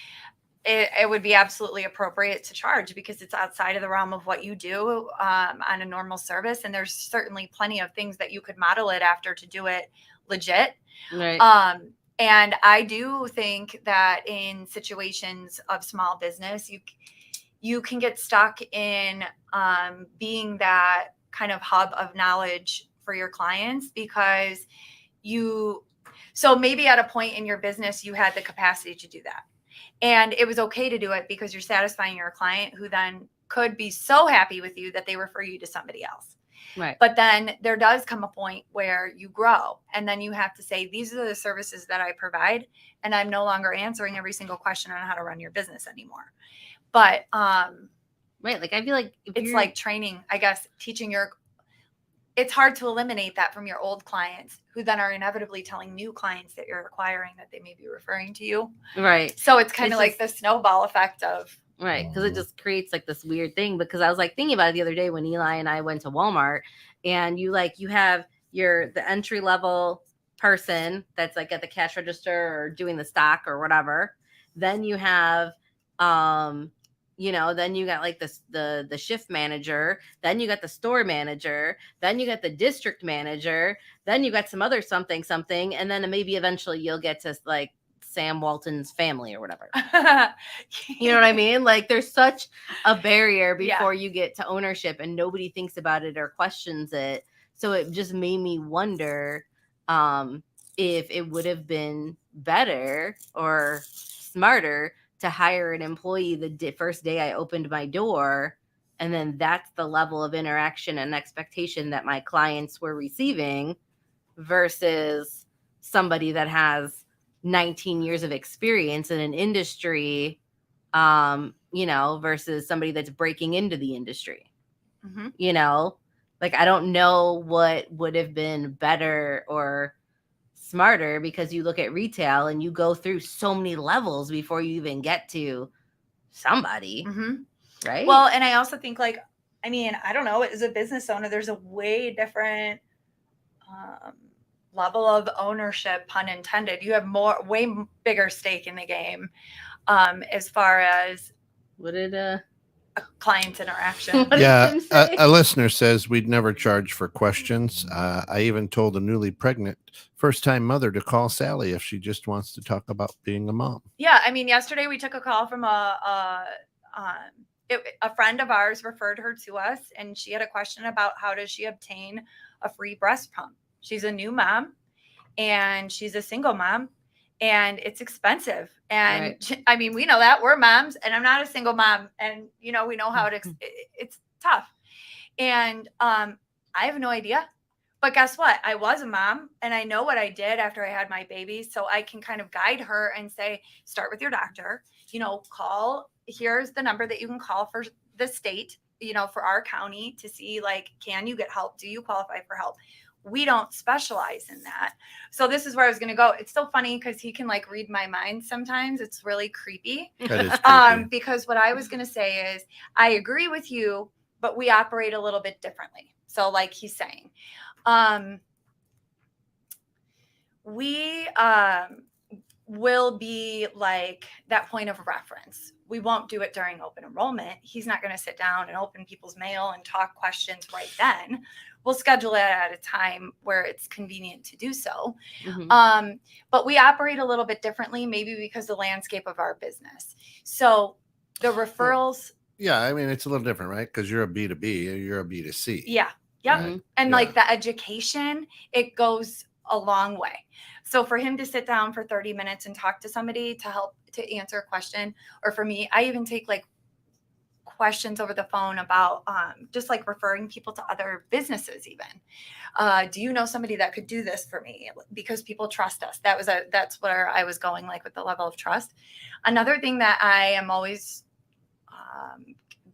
it would be absolutely appropriate to charge, because it's outside of the realm of what you do on a normal service. And there's certainly plenty of things that you could model it after to do it legit. Right. And I do think that in situations of small business, you can get stuck in being that kind of hub of knowledge for your clients, because so maybe at a point in your business, you had the capacity to do that. And it was okay to do it because you're satisfying your client, who then could be so happy with you that they refer you to somebody else. Right. But then there does come a point where you grow, and then you have to say, these are the services that I provide, and I'm no longer answering every single question on how to run your business anymore. But right. Like I feel like it's like training, I guess, it's hard to eliminate that from your old clients, who then are inevitably telling new clients that you're acquiring that they may be referring to you. Right. So it's kind of like the snowball effect of. Right. Because it just creates like this weird thing. Because I was like thinking about it the other day when Eli and I went to Walmart, and you have the entry level person that's like at the cash register or doing the stock or whatever. Then you have, then you got like the shift manager, then you got the store manager, then you got the district manager, then you got some other something, and then maybe eventually you'll get to like Sam Walton's family or whatever. You know what I mean? Like there's such a barrier before you get to ownership, and nobody thinks about it or questions it. So it just made me wonder if it would have been better or smarter to hire an employee the first day I opened my door. And then that's the level of interaction and expectation that my clients were receiving, versus somebody that has 19 years of experience in an industry, versus somebody that's breaking into the industry. Like, I don't know what would have been better or smarter, because you look at retail and you go through so many levels before you even get to somebody. Right. Well, and I also think I don't know, as a business owner, there's a way different level of ownership, pun intended. You have way bigger stake in the game as far as what did client interaction. A listener says we'd never charge for questions. I even told a newly pregnant first-time mother to call Sally if she just wants to talk about being a mom. Yeah, yesterday we took a call from a friend of ours referred her to us, and she had a question about how does she obtain a free breast pump. She's a new mom, and she's a single mom, and it's expensive. And right. We know that, we're moms, and I'm not a single mom, and we know how it's tough. And I have no idea, but guess what? I was a mom, and I know what I did after I had my babies, so I can kind of guide her and say, start with your doctor, call, here's the number that you can call for the state, for our county, to see, can you get help? Do you qualify for help? We don't specialize in that. So this is where I was going to go. It's so funny because he can read my mind sometimes. It's really creepy. That is creepy. Because what I was going to say is, I agree with you, but we operate a little bit differently. So like he's saying, will be like that point of reference. We won't do it during open enrollment. He's not going to sit down and open people's mail and talk questions right then. We'll schedule it at a time where it's convenient to do so. But we operate a little bit differently, maybe because the landscape of our business. So the referrals. Yeah, I mean, it's a little different, right? Because you're a B2B or you're a B2C. Yeah. Yep. Right? And like the education, it goes a long way. So for him to sit down for 30 minutes and talk to somebody to help to answer a question, or for me, I even take like questions over the phone about just like referring people to other businesses even. Do you know somebody that could do this for me? Because people trust us. That's where I was going, like with the level of trust. Another thing that I am always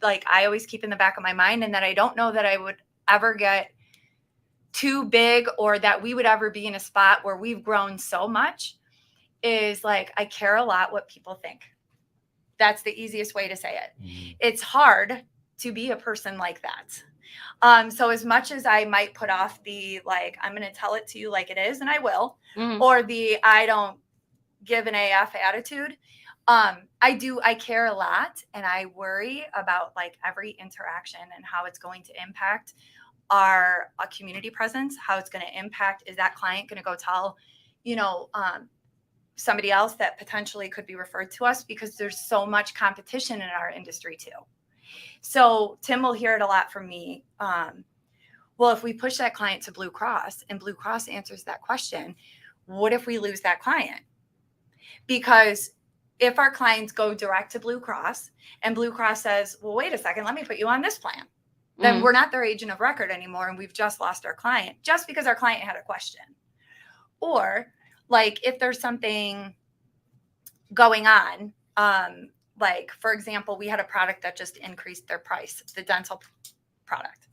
I always keep in the back of my mind, and that I don't know that I would ever get too big or that we would ever be in a spot where we've grown so much, is like, I care a lot what people think. That's the easiest way to say it. It's hard to be a person like that. So as much as I might put off the, like, I'm going to tell it to you like it is, and I will, or the, I don't give an AF attitude. I care a lot, and I worry about like every interaction and how it's going to impact our community presence, how it's going to impact, is that client going to go tell, somebody else that potentially could be referred to us, because there's so much competition in our industry too. So Tim will hear it a lot from me. Well, if we push that client to Blue Cross and Blue Cross answers that question, what if we lose that client? Because if our clients go direct to Blue Cross and Blue Cross says, well, wait a second, let me put you on this plan, then we're not their agent of record anymore, and we've just lost our client just because our client had a question. Or like if there's something going on, like for example, we had a product that just increased their price, the dental product.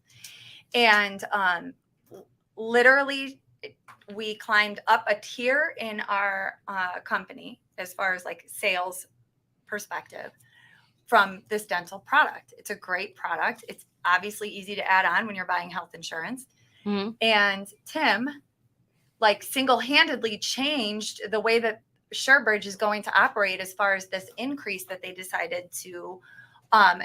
And literally we climbed up a tier in our company as far as like sales perspective from this dental product. It's a great product. It's obviously easy to add on when you're buying health insurance. And Tim like single-handedly changed the way that SureBridge is going to operate as far as this increase that they decided to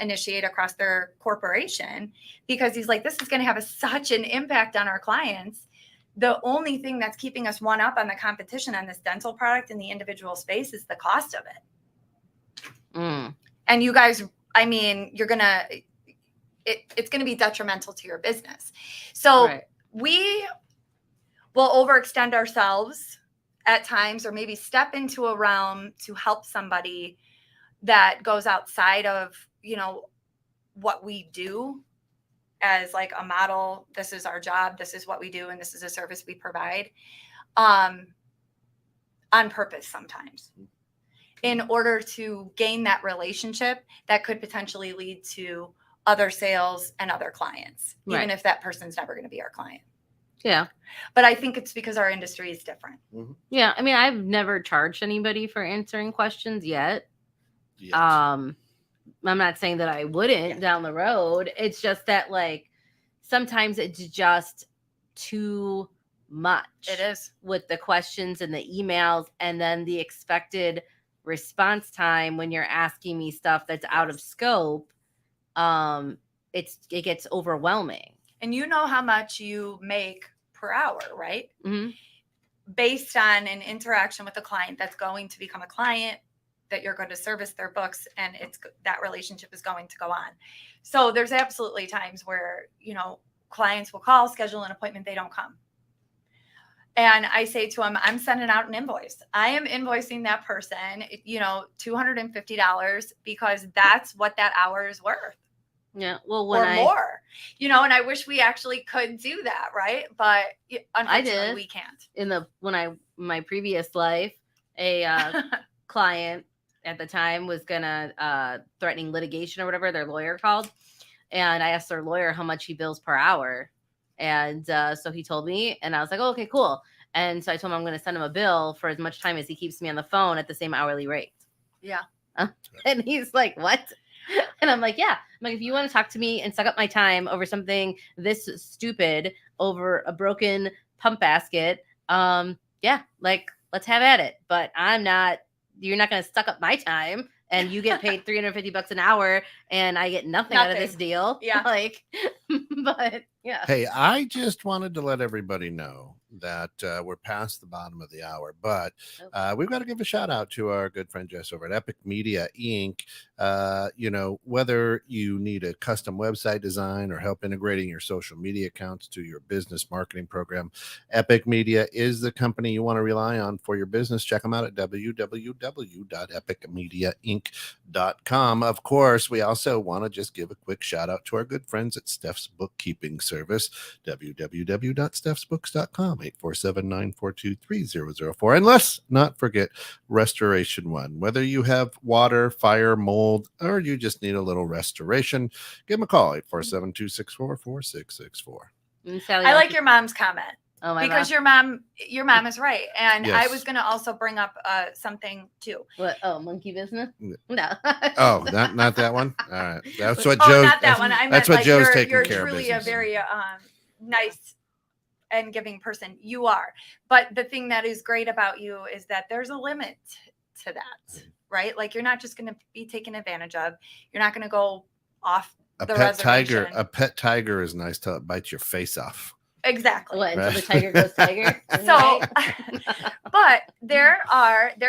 initiate across their corporation, because he's like, this is going to have such an impact on our clients. The only thing that's keeping us one up on the competition on this dental product in the individual space is the cost of it. And you guys, I mean, it's going to be detrimental to your business. So we will overextend ourselves at times, or maybe step into a realm to help somebody that goes outside of, what we do as like a model. This is our job. This is what we do. And this is a service we provide on purpose sometimes, in order to gain that relationship that could potentially lead to other sales and other clients, even if that person's never going to be our client. Yeah. But I think it's because our industry is different. Yeah. I mean, I've never charged anybody for answering questions yet. I'm not saying that I wouldn't down the road. It's just that like sometimes it's just too much. It is, with the questions and the emails, and then the expected response time when you're asking me stuff that's out of scope. It gets overwhelming. And you know how much you make per hour, right? Based on an interaction with a client that's going to become a client, that you're going to service their books, and that relationship is going to go on. So there's absolutely times where, clients will call, schedule an appointment, they don't come. And I say to them, I'm sending out an invoice. I am invoicing that person, $250, because that's what that hour is worth. Yeah. Well, or more, and I wish we actually could do that. Right. But unfortunately we can't. In my previous life, a client at the time was gonna threatening litigation or whatever their lawyer called, and I asked their lawyer how much he bills per hour, and so he told me, and I was like, oh, okay, cool. And so I told him I'm going to send him a bill for as much time as he keeps me on the phone at the same hourly rate. Yeah. And he's like, what? And I'm like, yeah. I'm like, if you want to talk to me and suck up my time over something this stupid, over a broken pump basket, yeah, like let's have at it. But you're not going to suck up my time and you get paid $350 an hour and I get nothing out of this deal. Yeah. Like, but yeah. Hey, I just wanted to let everybody know that we're past the bottom of the hour, but we've got to give a shout out to our good friend Jess over at Epic Media Inc. Whether you need a custom website design or help integrating your social media accounts to your business marketing program, Epic Media is the company you want to rely on for your business. Check them out at www.epicmediainc.com. Of course, we also want to just give a quick shout out to our good friends at Steph's Bookkeeping Service, www.stephsbooks.com, 847-942-3004. And let's not forget Restoration One. Whether you have water, fire, mold, or you just need a little restoration, give them a call, 847-264-4664. I like your mom's comment. Oh, my because mom. your mom is right. And Yes. I was going to also bring up something too. What? Oh, monkey business? No. Oh, not that one. All right, that's what Oh, Joe's. not that one. I that's meant what Joe's you're, taking you're care of. truly a business. very nice and giving person. You are. But the thing that is great about you is that there's a limit to that, right? Like you're not just going to be taken advantage of. You're not going to go off A the pet reservation. tiger. A pet tiger is nice till it bites your face off. Exactly. What, until the tiger goes tiger? So, but there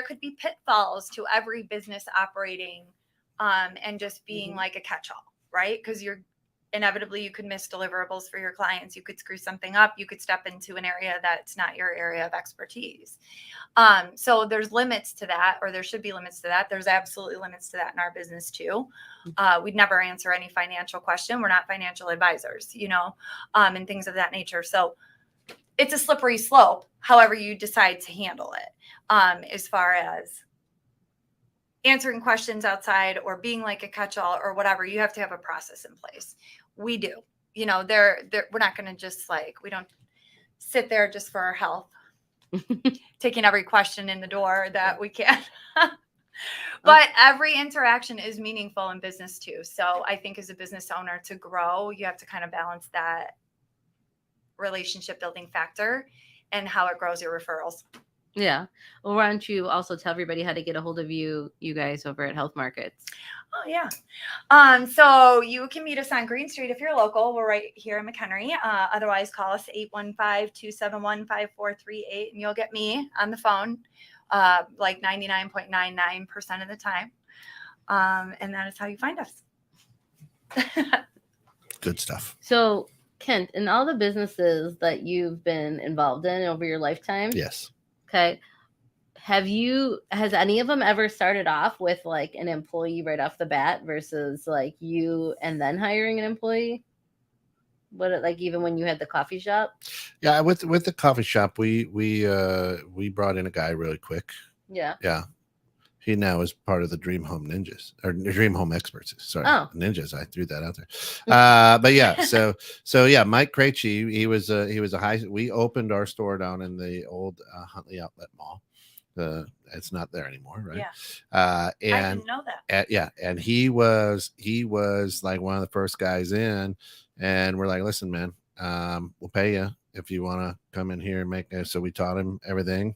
could be pitfalls to every business operating and just being like a catch-all, right? Because you could miss deliverables for your clients. You could screw something up. You could step into an area that's not your area of expertise. So there's limits to that, or there should be limits to that. There's absolutely limits to that in our business too. We'd never answer any financial question. We're not financial advisors, and things of that nature. So it's a slippery slope, however you decide to handle it, as far as answering questions outside or being like a catch-all or whatever. You have to have a process in place. We do, we're not going to just we don't sit there just for our health, taking every question in the door that we can. But every interaction is meaningful in business too. So I think as a business owner, to grow, you have to kind of balance that relationship building factor and how it grows your referrals. Yeah. Well, why don't you also tell everybody how to get a hold of you guys over at Health Markets? Oh, yeah. So you can meet us on Green Street if you're local. We're right here in McHenry. Otherwise, call us 815-271-5438, and you'll get me on the phone 99.99% of the time. And that is how you find us. Good stuff. So, Kent, in all the businesses that you've been involved in over your lifetime, Yes. Okay. Has any of them ever started off with like an employee right off the bat versus like you and then hiring an employee? Even when you had the coffee shop? Yeah, with the coffee shop, we brought in a guy really quick. Yeah. Yeah. He now is part of the Dream Home Ninjas or Dream Home Experts. Sorry, Ninjas. I threw that out there. But yeah, so yeah, Mike Krejci, he was a high. We opened our store down in the old Huntley Outlet Mall. It's not there anymore, right? Yeah. And I didn't know that. And he was like one of the first guys in, and we're like, listen, man, we'll pay you if you want to come in here and make it. So we taught him everything.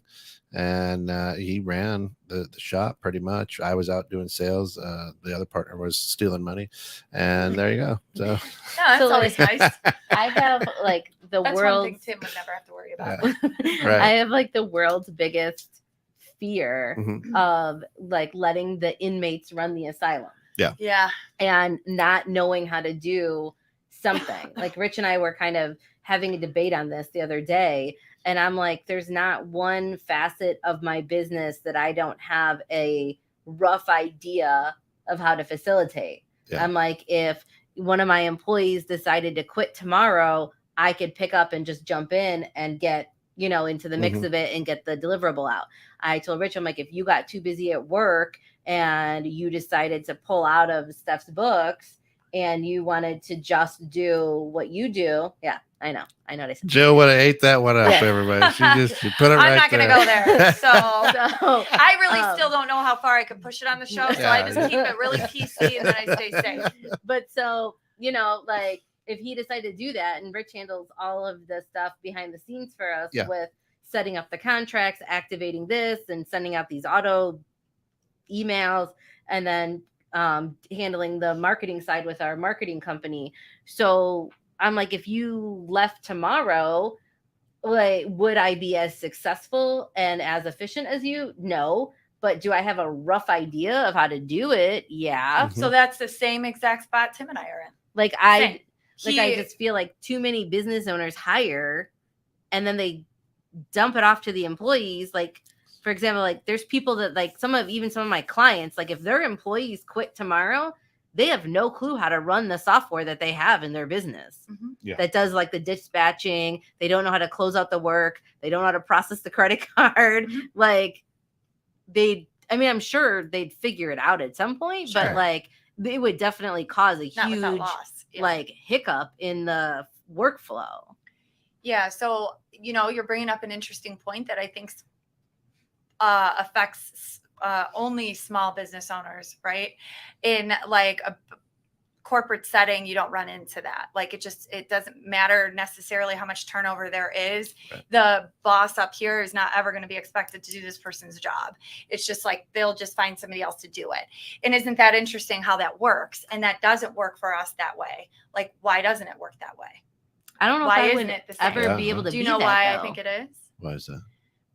And he ran the shop pretty much. I was out doing sales. The other partner was stealing money. And there you go. So that's always nice. I have like the That's world's... one thing Tim would never have to worry about. Right. I have like the world's biggest fear of like letting the inmates run the asylum. Yeah. And not knowing how to do something. Like Rich and I were kind of having a debate on this the other day. And I'm like, there's not one facet of my business that I don't have a rough idea of how to facilitate. Yeah. I'm like, if one of my employees decided to quit tomorrow, I could pick up and just jump in and get, into the mix of it and get the deliverable out. I told Rich, I'm like, if you got too busy at work and you decided to pull out of Steph's books and you wanted to just do what you do. Yeah, I know what I said. Joe would have ate that one up, everybody. She put it right there. I'm not going to go there. So I really still don't know how far I could push it on the show. So I just keep it really PC and then I stay safe. But so, like if he decided to do that, and Rich handles all of the stuff behind the scenes for us with setting up the contracts, activating this, and sending out these auto emails, and then handling the marketing side with our marketing company. So I'm like, if you left tomorrow, like, would I be as successful and as efficient as you? No. But do I have a rough idea of how to do it? Yeah. Mhm. So that's the same exact spot Tim and I are in. Like Same. I just feel like too many business owners hire and then they dump it off to the employees. Like, for example, like there's people that like some of my clients, like if their employees quit tomorrow, they have no clue how to run the software that they have in their business Yeah. that does like the dispatching. They don't know how to close out the work. They don't know how to process the credit card. Like I'm sure they'd figure it out at some point, Sure. but like it would definitely cause a Not without huge loss. Yeah. like hiccup in the workflow. Yeah. So, you're bringing up an interesting point that I think affects only small business owners, right? In like a corporate setting, you don't run into that. Like it doesn't matter necessarily how much turnover there is. Right. The boss up here is not ever going to be expected to do this person's job. It's just like they'll just find somebody else to do it. And isn't that interesting how that works? And that doesn't work for us that way. Like, why doesn't it work that way? I don't know Why if I isn't would it the same? ever be able to Do you be know that, why though. I think it is? Why is that?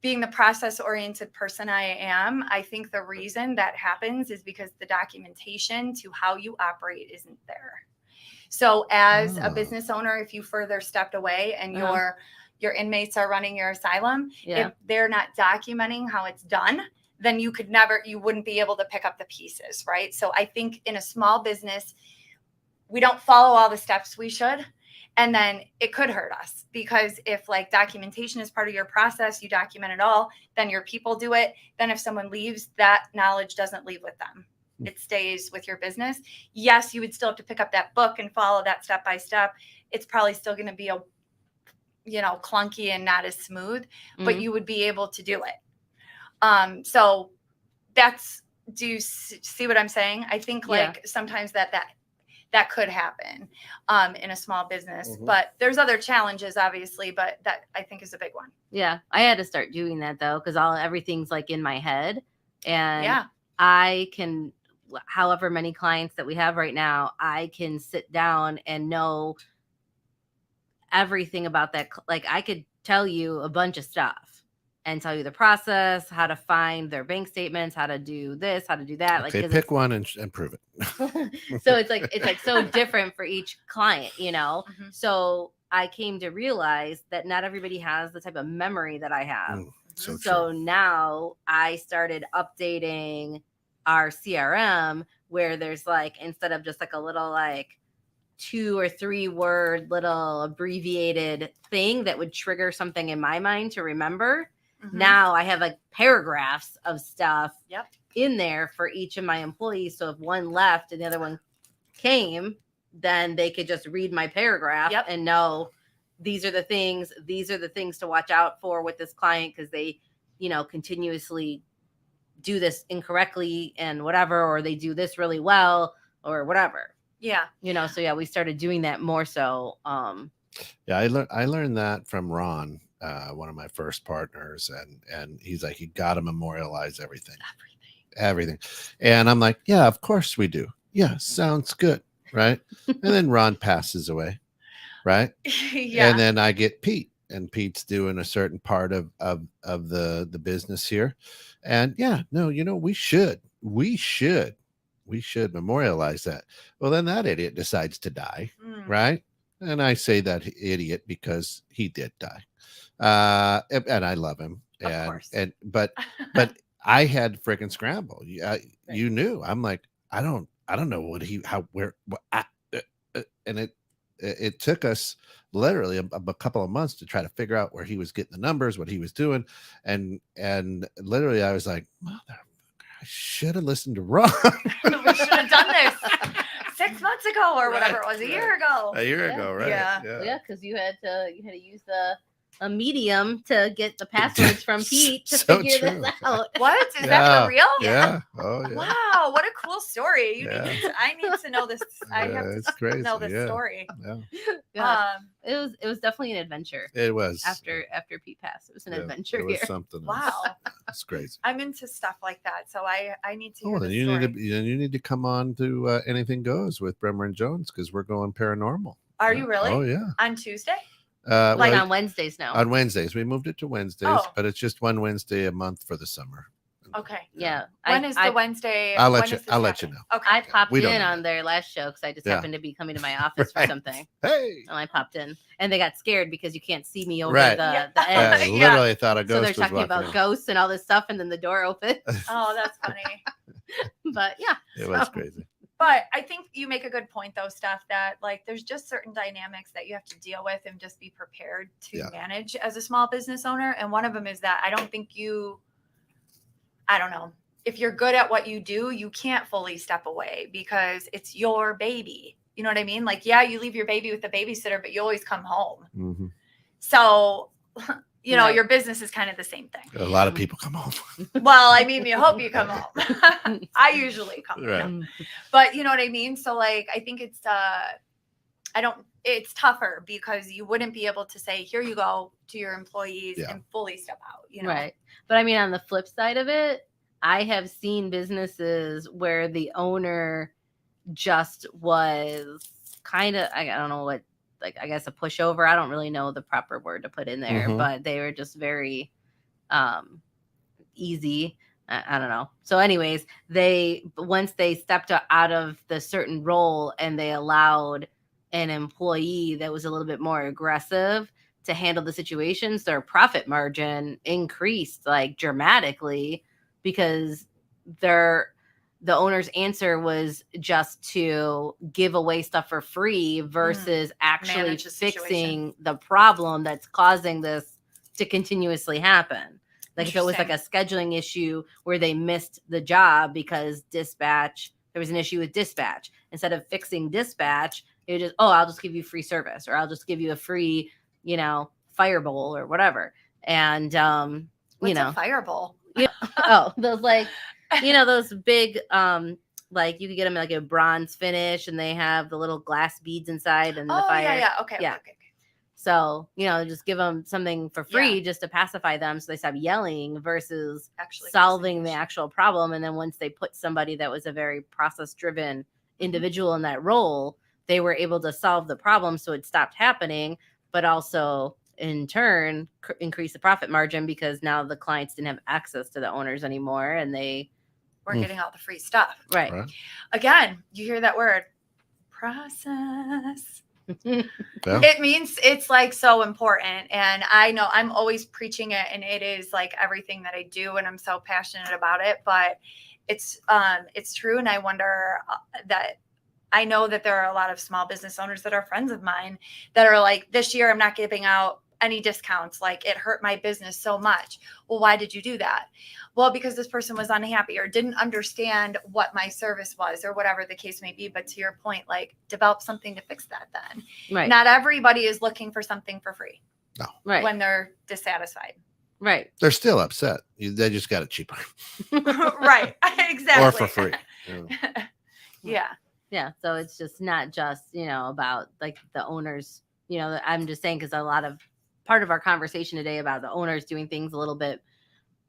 Being the process-oriented person I am, I think the reason that happens is because the documentation to how you operate isn't there. So as a business owner, if you further stepped away and your inmates are running your asylum, if they're not documenting how it's done, then you wouldn't be able to pick up the pieces, right? So I think in a small business, we don't follow all the steps we should. And then it could hurt us because if like documentation is part of your process, you document it all, then your people do it. Then if someone leaves, that knowledge doesn't leave with them. It stays with your business. Yes, you would still have to pick up that book and follow that step by step. It's probably still going to be clunky and not as smooth, but you would be able to do it. So do you see what I'm saying? I think like sometimes that could happen in a small business, but there's other challenges obviously, but that I think is a big one. Yeah. I had to start doing that though. Cause everything's like in my head and I can, however many clients that we have right now, I can sit down and know everything about that. Like I could tell you a bunch of stuff and tell you the process, how to find their bank statements, how to do this, how to do that. Okay, like pick one and prove it. So it's like so different for each client, So I came to realize that not everybody has the type of memory that I have. So now I started updating our CRM where there's like, instead of just like a little like 2 or 3 word little abbreviated thing that would trigger something in my mind to remember. Now I have like paragraphs of stuff in there for each of my employees. So if one left and the other one came, then they could just read my paragraph and know these are the things to watch out for with this client because they, continuously do this incorrectly and whatever, or they do this really well or whatever. So we started doing that more so. I learned that from Ron, one of my first partners, and he's like, you got to memorialize everything. And I'm like, yeah, of course we do. Yeah, sounds good, right? And then Ron passes away, right? And then I get Pete, and Pete's doing a certain part of the business here, and we should memorialize that. Well, then that idiot decides to die, right? And I say that idiot because he did die. And I love him. But I had freaking scramble. You knew. I'm like, I don't know and it took us literally a couple of months to try to figure out where he was getting the numbers, what he was doing. And literally I was like, mother, I should have listened to Ron. We should have done this 6 months ago or whatever it was, a year ago. A year ago, right? Yeah. Because you had to use the a medium to get the passwords from Pete to So figure true. this out. What is that for real? Yeah. Oh yeah. Wow, what a cool story! Yeah. I need to know this. I have Yeah, to it's crazy. know this Yeah. story. Yeah. Yeah, it was definitely an adventure. It was After Pete passed, it was an yeah, adventure it was here. something. Wow, It's crazy. I'm into stuff like that, so I need to hear Oh, then this you story. need to come on to Anything Goes with Bremer and Jones because we're going paranormal. Are Yeah. you really? Oh yeah. On Tuesday? Like well, on Wednesdays now. on Wednesdays. We moved it to Wednesdays, Oh. but it's just one Wednesday a month for the summer. Okay. Yeah. When is the Wednesday? I'll let when you. is this I'll let you happening? know. Okay. I popped We don't in know on yet. their last show because I just Yeah. happened to be coming to my office for Right. something. Hey. And I popped in, and they got scared because you can't see me over Right. the I edge. Yeah. literally thought a ghost So they're was talking walking about in. ghosts and all this stuff, and then the door opened. Oh, that's funny. But yeah, It was so- crazy. But I think you make a good point, though, Steph, that like there's just certain dynamics that you have to deal with and just be prepared to Yeah. manage as a small business owner. And one of them is that I don't think I don't know, if you're good at what you do, you can't fully step away because it's your baby. You know what I mean? Like, yeah, you leave your baby with the babysitter, but you always come home. Mm-hmm. So, you know, Right. your business is kind of the same thing. A lot of people come home. Well, I mean, you hope you come home. I usually come Right. home. But you know what I mean? So like I think it's it's tougher because you wouldn't be able to say, here you go to your employees Yeah. and fully step out, you know? Right. But I mean, on the flip side of it, I have seen businesses where the owner just was kind of, I don't know what, like, I guess a pushover. I don't really know the proper word to put in there, Mhm. but they were just very easy. I don't know. So anyways, once they stepped out of the certain role and they allowed an employee that was a little bit more aggressive to handle the situations, their profit margin increased like dramatically because the owner's answer was just to give away stuff for free versus actually Manage the situation. fixing the problem that's causing this to continuously happen. Like if it was like a scheduling issue where they missed the job because there was an issue with dispatch. Instead of fixing dispatch, it was just, I'll just give you free service, or I'll just give you a free, fire bowl or whatever. And What's a fire bowl? those like, those big like you could get them like a bronze finish and they have the little glass beads inside and the fire. Yeah. Okay. Yeah. Okay. So, just give them something for free just to pacify them so they stop yelling versus Actually solving the actual problem. And then once they put somebody that was a very process-driven individual in that role, they were able to solve the problem so it stopped happening, but also in turn increase the profit margin because now the clients didn't have access to the owners anymore and they we're getting all the free stuff. Right. Again, you hear that word, process. Yeah. It means it's like so important. And I know I'm always preaching it and it is like everything that I do and I'm so passionate about it, but it's true. And I wonder that I know that there are a lot of small business owners that are friends of mine that are like, this year I'm not giving out any discounts. Like it hurt my business so much. Well, why did you do that? Well, because this person was unhappy or didn't understand what my service was or whatever the case may be. But to your point, like develop something to fix that then. Right. Not everybody is looking for something for free. No. Right. When they're dissatisfied. Right. They're still upset. They just got it cheaper. Right. Exactly. Or for free. Yeah. Yeah. So it's just not just, about like the owners, I'm just saying, because part of our conversation today about the owners doing things a little bit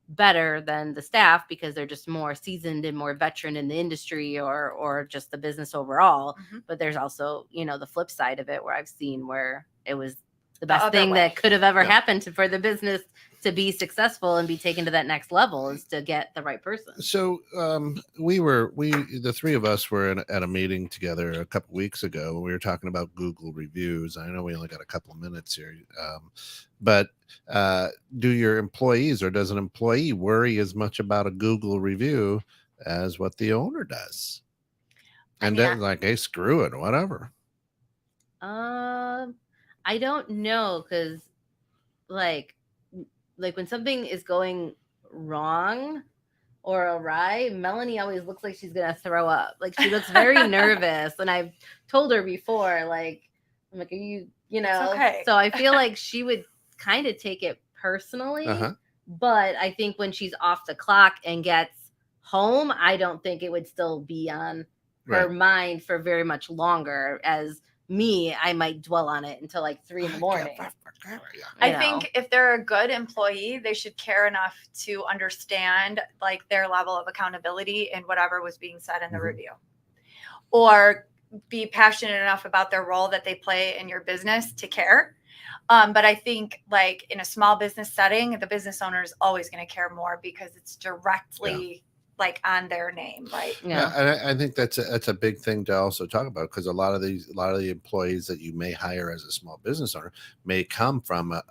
better than the staff because they're just more seasoned and more veteran in the industry or just the business overall. Mm-hmm. But there's also, the flip side of it where I've seen where it was the best other thing way. that could have ever happened for the business to be successful and be taken to that next level is to get the right person. So the three of us were at a meeting together a couple weeks ago when we were talking about Google reviews. I know we only got a couple of minutes here, but do your employees or does an employee worry as much about a Google review as what the owner does? And then like, hey, screw it, whatever. I don't know, because like when something is going wrong or awry, Melanie always looks like she's gonna throw up. Like she looks very nervous, and I've told her before, like, I'm like, are you, It's okay. So I feel like she would kind of take it personally. Uh-huh. But I think when she's off the clock and gets home, I don't think it would still be on her Right. mind for very much longer. As me, I might dwell on it until like 3 in the morning. I you know. think if they're a good employee, they should care enough to understand like their level of accountability in whatever was being said in the Mhm. review, or be passionate enough about their role that they play in your business to care. But I think like in a small business setting, the business owner is always going to care more because it's directly like on their name, right? Yeah, and I think that's a big thing to also talk about, because a lot of the employees that you may hire as a small business owner may come from a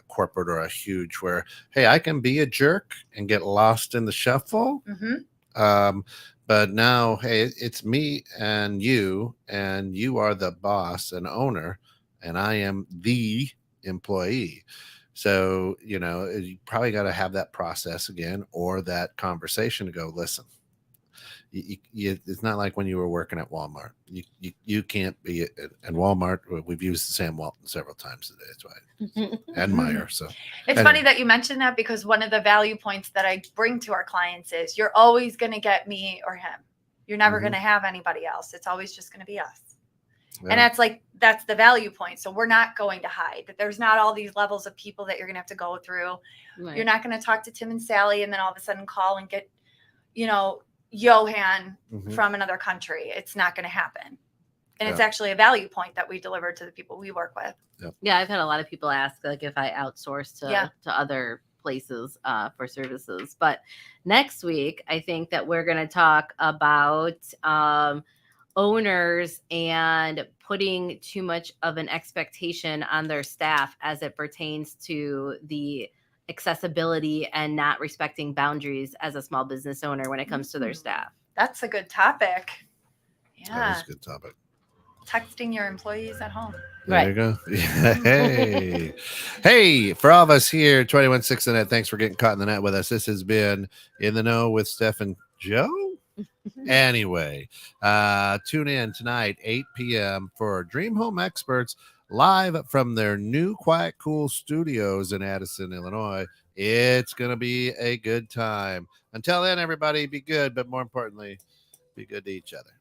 corporate or a huge, where, hey, I can be a jerk and get lost in the shuffle. But now, hey, it's me and you are the boss and owner, and I am the employee. So, you probably got to have that process again, or that conversation to go, listen, it's not like when you were working at Walmart. You can't be at Walmart. We've used Sam Walton several times today. That's why. And Meyer. So It's funny that you mentioned that, because one of the value points that I bring to our clients is you're always going to get me or him. You're never going to have anybody else. It's always just going to be us. Yeah. And that's the value point. So we're not going to hide that there's not all these levels of people that you're going to have to go through. Right. You're not going to talk to Tim and Sally and then all of a sudden call and get, Johan from another country. It's not going to happen. And it's actually a value point that we deliver to the people we work with. Yeah, I've had a lot of people ask like if I outsource to other places for services. But next week, I think that we're going to talk about owners and putting too much of an expectation on their staff as it pertains to the accessibility and not respecting boundaries as a small business owner when it comes to their staff. That's a good topic. That is a good topic. Texting your employees at home. There you go. Hey. Hey, for all of us here, 21.6 the net, thanks for getting caught in the net with us. This has been In the Know with Steph and Joe. Anyway, tune in tonight, 8 p.m. for Dream Home Experts, live from their new Quiet Cool Studios in Addison, Illinois. It's going to be a good time. Until then, everybody, be good, but more importantly, be good to each other.